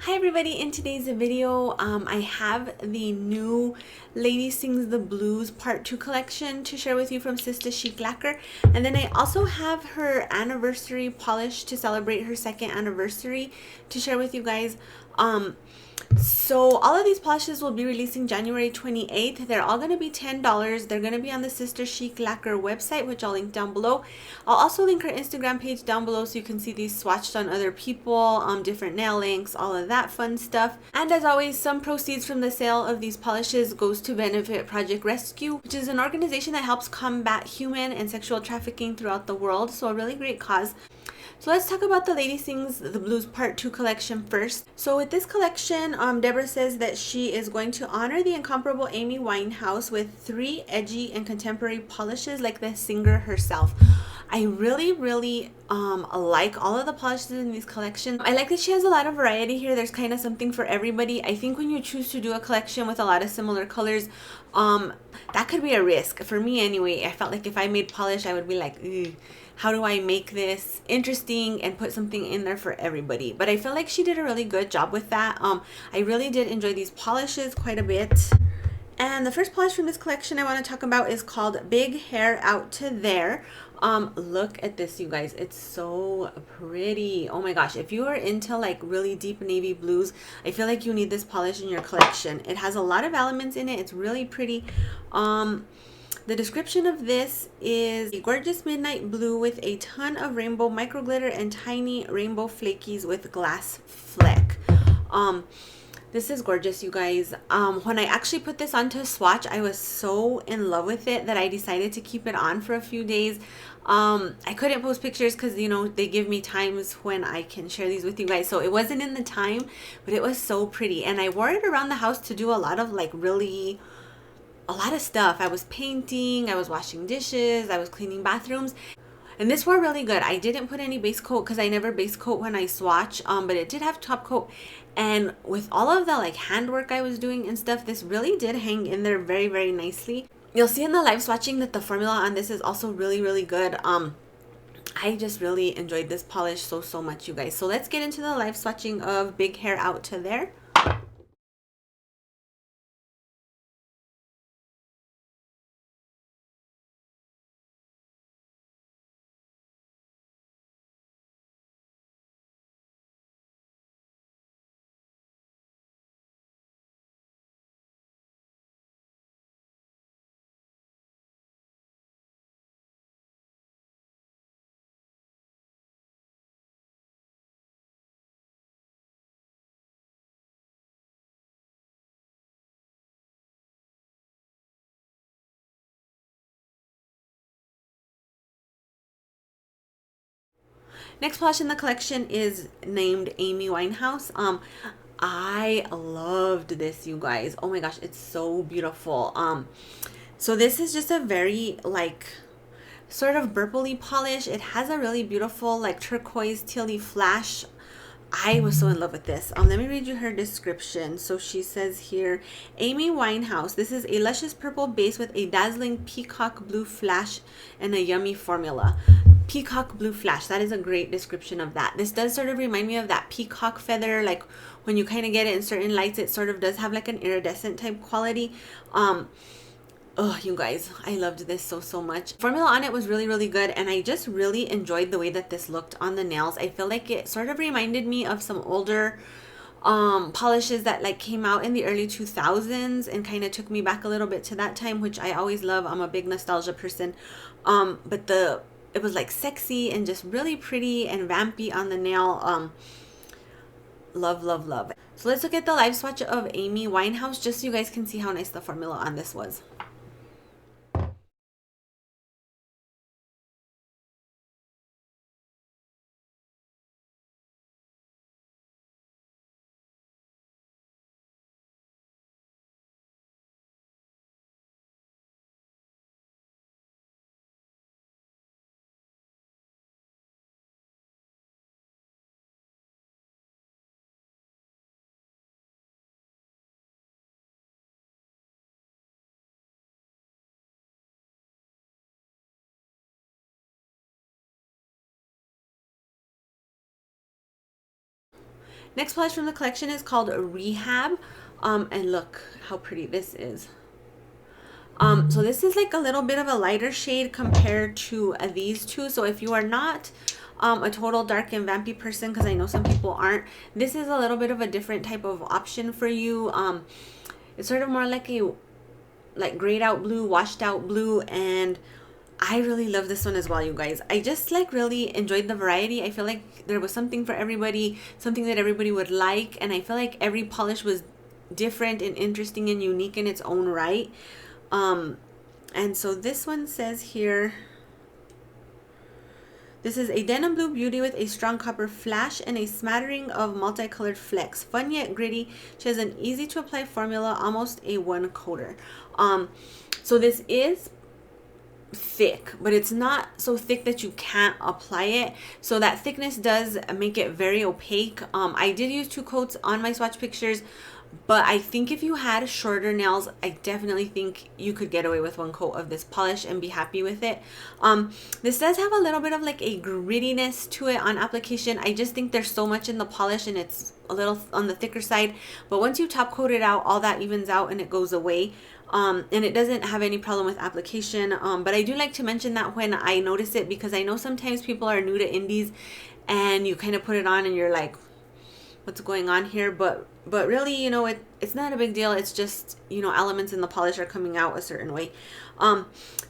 Hi everybody, in today's video I have the new Lady Sings the Blues Part 2 collection to share with you from Sista Chic Lacquer, and then I also have her anniversary polish to celebrate her second anniversary to share with you guys. So all of these polishes will be releasing January 28th. They're all going to be $10. They're going to be on the Sista Chic Lacquer website, which I'll link down below. I'll also link her Instagram page down below so you can see these swatched on other people, different nail links, all of that fun stuff. And as always, some proceeds from the sale of these polishes goes to benefit Project Rescue, which is an organization that helps combat human and sexual trafficking throughout the world. So a really great cause. So let's talk about the Lady Sings the Blues Part 2 collection first. So with this collection, Deborah says that she is going to honor the incomparable Amy Winehouse with 3 edgy and contemporary polishes like the singer herself. I really like all of the polishes in these collections. I like that she has a lot of variety here. There's kind of something for everybody. I think when you choose to do a collection with a lot of similar colors, that could be a risk. For me anyway, I felt like if I made polish, I would be like, ugh, how do I make this interesting and put something in there for everybody? But I feel like she did a really good job with that. I really did enjoy these polishes quite a bit. And the first polish from this collection I want to talk about is called Big Hair Out to There. Look at this, you guys. It's so pretty. Oh my gosh, if you are into like really deep navy blues, I feel like you need this polish in your collection. It has a lot of elements in it. It's really pretty. The description of this is a gorgeous midnight blue with a ton of rainbow micro glitter and tiny rainbow flakies with glass fleck. This is gorgeous, you guys. When I actually put this onto Swatch, I was so in love with it that I decided to keep it on for a few days. I couldn't post pictures because, you know, they give me times when I can share these with you guys. So it wasn't in the time, but it was so pretty. And I wore it around the house to do a lot of like really... a lot of stuff. I was painting, I was washing dishes, I was cleaning bathrooms, and this wore really good. I didn't put any base coat because I never base coat when I swatch, but it did have top coat, and with all of the like handwork I was doing and stuff, this really did hang in there very nicely. You'll see in the live swatching that the formula on this is also really good. I just really enjoyed this polish so much, you guys. So let's get into the live swatching of Big Hair Out to There. Next polish in the collection is named Amy Winehouse. I loved this, you guys. Oh my gosh, it's so beautiful. So this is just a very like sort of purpley polish. It has a really beautiful like turquoise tealy flash. I was so in love with this. Let me read you her description. So she says here, Amy Winehouse. This is a luscious purple base with a dazzling peacock blue flash and a yummy formula. Peacock blue flash. That is a great description of that. This does sort of remind me of that peacock feather. Like when you kind of get it in certain lights, it sort of does have like an iridescent type quality. Oh, you guys, I loved this so much. Formula on it was really good, and I just really enjoyed the way that this looked on the nails. I feel like it sort of reminded me of some older polishes that like came out in the early 2000s and kind of took me back a little bit to that time, which I always love. I'm a big nostalgia person. But it was like sexy and just really pretty and vampy on the nail. Love. So let's look at the live swatch of Amy Winehouse just so you guys can see how nice the formula on this was. Next polish from the collection is called Rehab. And look how pretty this is. So this is like a little bit of a lighter shade compared to these two. So if you are not a total dark and vampy person, because I know some people aren't, this is a little bit of a different type of option for you. It's sort of more like a grayed out blue, washed out blue, and I really love this one as well, you guys. I just like really enjoyed the variety. I feel like there was something for everybody, something that everybody would like, and I feel like every polish was different and interesting and unique in its own right. And so this one says here, this is a denim blue beauty with a strong copper flash and a smattering of multicolored flecks. Fun yet gritty. She has an easy to apply formula, almost a one coater. So this is thick, but it's not so thick that you can't apply it. So that thickness does make it very opaque. I did use 2 coats on my swatch pictures, but I think if you had shorter nails, I definitely think you could get away with 1 coat of this polish and be happy with it. This does have a little bit of like a grittiness to it on application. I just think there's so much in the polish and it's a little on the thicker side, but once you top coat it out, all that evens out and it goes away. And it doesn't have any problem with application. But I do like to mention that when I notice it, because I know sometimes people are new to indies and you kind of put it on and you're like, what's going on here? But really, you know, it's not a big deal. It's just, you know, elements in the polish are coming out a certain way.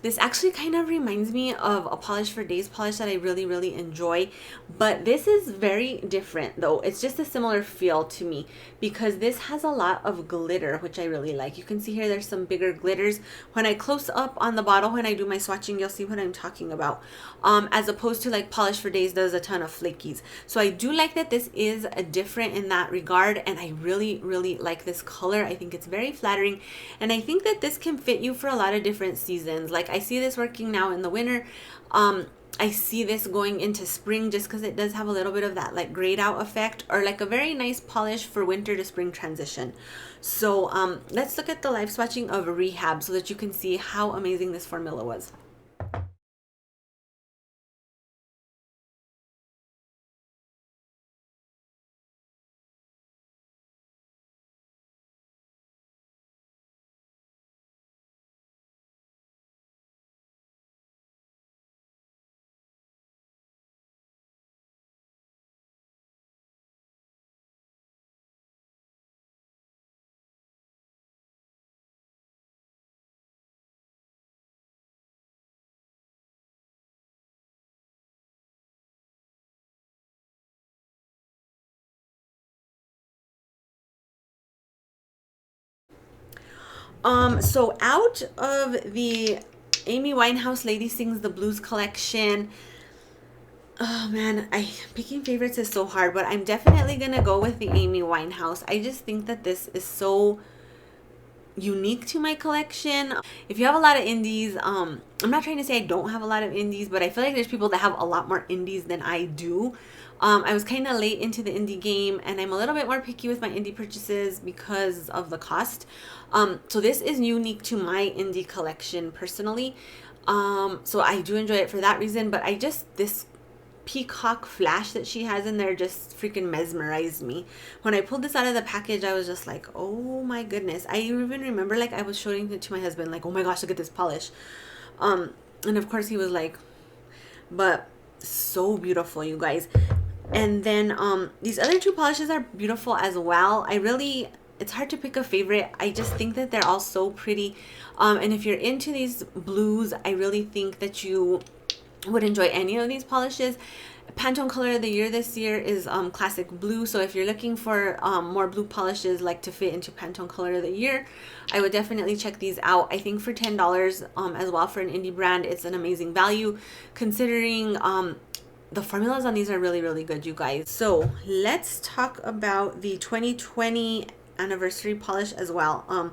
This actually kind of reminds me of a Polish for Days polish that I really, really enjoy. But this is very different though. It's just a similar feel to me because this has a lot of glitter, which I really like. You can see here there's some bigger glitters. When I close up on the bottle, when I do my swatching, you'll see what I'm talking about. As opposed to like Polish for Days does a ton of flakies. So I do like that this is different in that regard, and I really, really like this color. I think it's very flattering, and I think that this can fit you for a lot of different seasons. Like I see this working now in the winter. I see this going into spring just because it does have a little bit of that like grayed out effect, or like a very nice polish for winter to spring transition. So let's look at the live swatching of Rehab so that you can see how amazing this formula was. So out of the Amy Winehouse Lady Sings the Blues collection, oh man, picking favorites is so hard, but I'm definitely gonna go with the Amy Winehouse. I just think that this is so unique to my collection. If you have a lot of indies, I'm not trying to say I don't have a lot of indies, but I feel like there's people that have a lot more indies than I do. I was kind of late into the indie game, and I'm a little bit more picky with my indie purchases because of the cost. So this is unique to my indie collection personally. So I do enjoy it for that reason, but this peacock flash that she has in there just freaking mesmerized me. When I pulled this out of the package, I was just like, oh my goodness. I even remember like I was showing it to my husband, like, oh my gosh, look at this polish. And of course he was like, but so beautiful, you guys. And then these other 2 polishes are beautiful as well. It's hard to pick a favorite. I just think that they're all so pretty. And if you're into these blues, I really think that you would enjoy any of these polishes. Pantone color of the year this year is classic blue. So if you're looking for more blue polishes like to fit into Pantone color of the year, I would definitely check these out. I think for $10 as well for an indie brand, it's an amazing value considering the formulas on these are really, really good, you guys. So let's talk about the 2020 anniversary polish as well.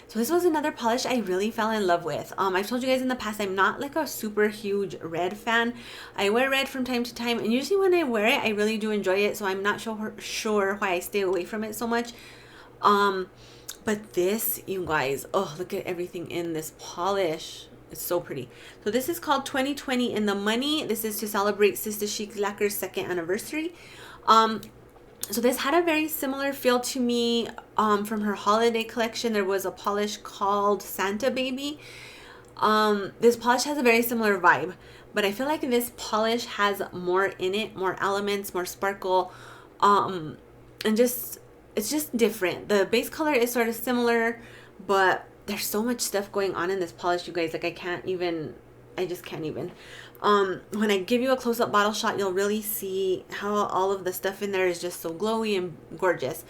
So this was another polish I really fell in love with. I've told you guys in the past, I'm not like a super huge red fan. I wear red from time to time, and usually when I wear it, I really do enjoy it. So I'm not sure why I stay away from it so much. But this, you guys, oh, look at everything in this polish. It's so pretty. So this is called 2020 in the Money. This is to celebrate Sista Chic Lacquer's 2nd anniversary. So this had a very similar feel to me from her holiday collection. There was a polish called Santa Baby. This polish has a very similar vibe, but I feel like this polish has more in it, more elements, more sparkle, and just it's just different. The base color is sort of similar, but there's so much stuff going on in this polish, you guys. Like I just can't even. When I give you a close-up bottle shot, you'll really see how all of the stuff in there is just so glowy and gorgeous.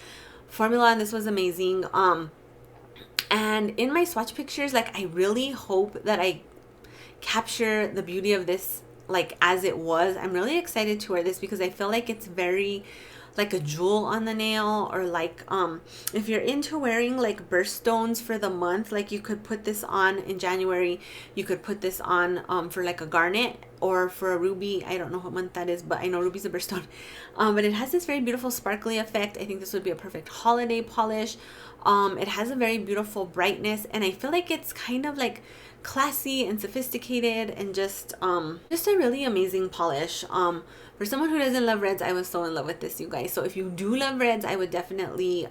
Formula on this was amazing. And in my swatch pictures, like, I really hope that I capture the beauty of this like as it was. I'm really excited to wear this because I feel like it's very like a jewel on the nail, or like if you're into wearing like birthstones for the month, like you could put this on in January. You could put this on for like a garnet or for a ruby. I don't know what month that is, but I know ruby's a birthstone. But it has this very beautiful sparkly effect. I think this would be a perfect holiday polish. It has a very beautiful brightness, and I feel like it's kind of like classy and sophisticated, and just a really amazing polish. For someone who doesn't love reds, I was so in love with this, you guys. So if you do love reds, I would definitely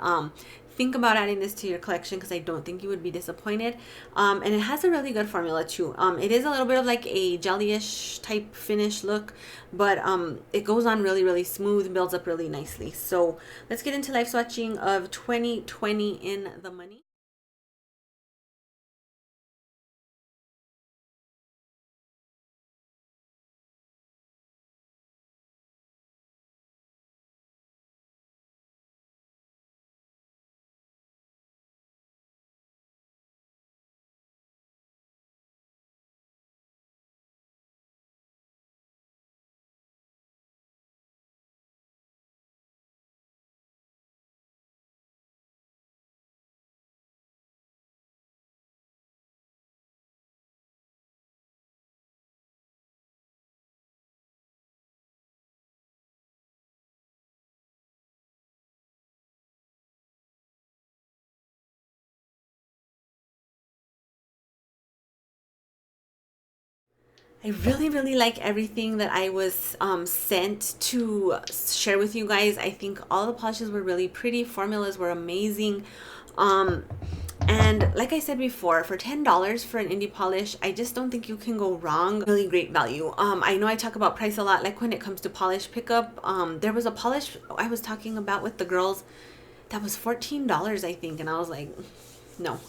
think about adding this to your collection, because I don't think you would be disappointed. And it has a really good formula too. It is a little bit of like a jellyish type finish look, but it goes on really, really smooth, builds up really nicely. So let's get into live swatching of 2020 in the Money. I really, really like everything that I was sent to share with you guys. I think all the polishes were really pretty. Formulas were amazing. And like I said before, for $10 for an indie polish, I just don't think you can go wrong. Really great value. I know I talk about price a lot, like when it comes to polish pickup. There was a polish I was talking about with the girls that was $14, I think. And I was like, no.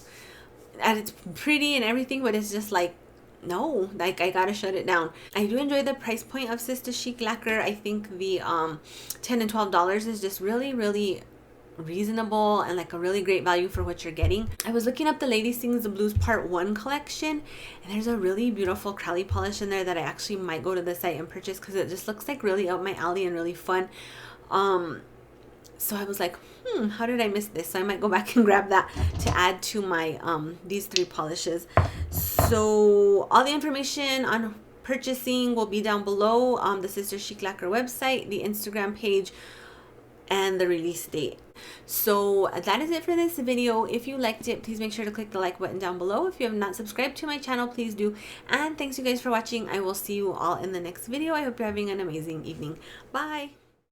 And it's pretty and everything, but it's just like, no, like I gotta shut it down. I do enjoy the price point of Sista Chic Lacquer. I think the $10 and $12 is just really, really reasonable and like a really great value for what you're getting. I was looking up the Lady Sings the Blues Part 1 collection, and there's a really beautiful Crowley polish in there that I actually might go to the site and purchase, because it just looks like really up my alley and really fun. So I was like, how did I miss this? So I might go back and grab that to add to my these three polishes. So all the information on purchasing will be down below, the Sista Chic Lacquer website, the Instagram page, and the release date. So that is it for this video. If you liked it, please make sure to click the like button down below. If you have not subscribed to my channel, please do. And thanks you guys for watching. I will see you all in the next video. I hope you're having an amazing evening. Bye.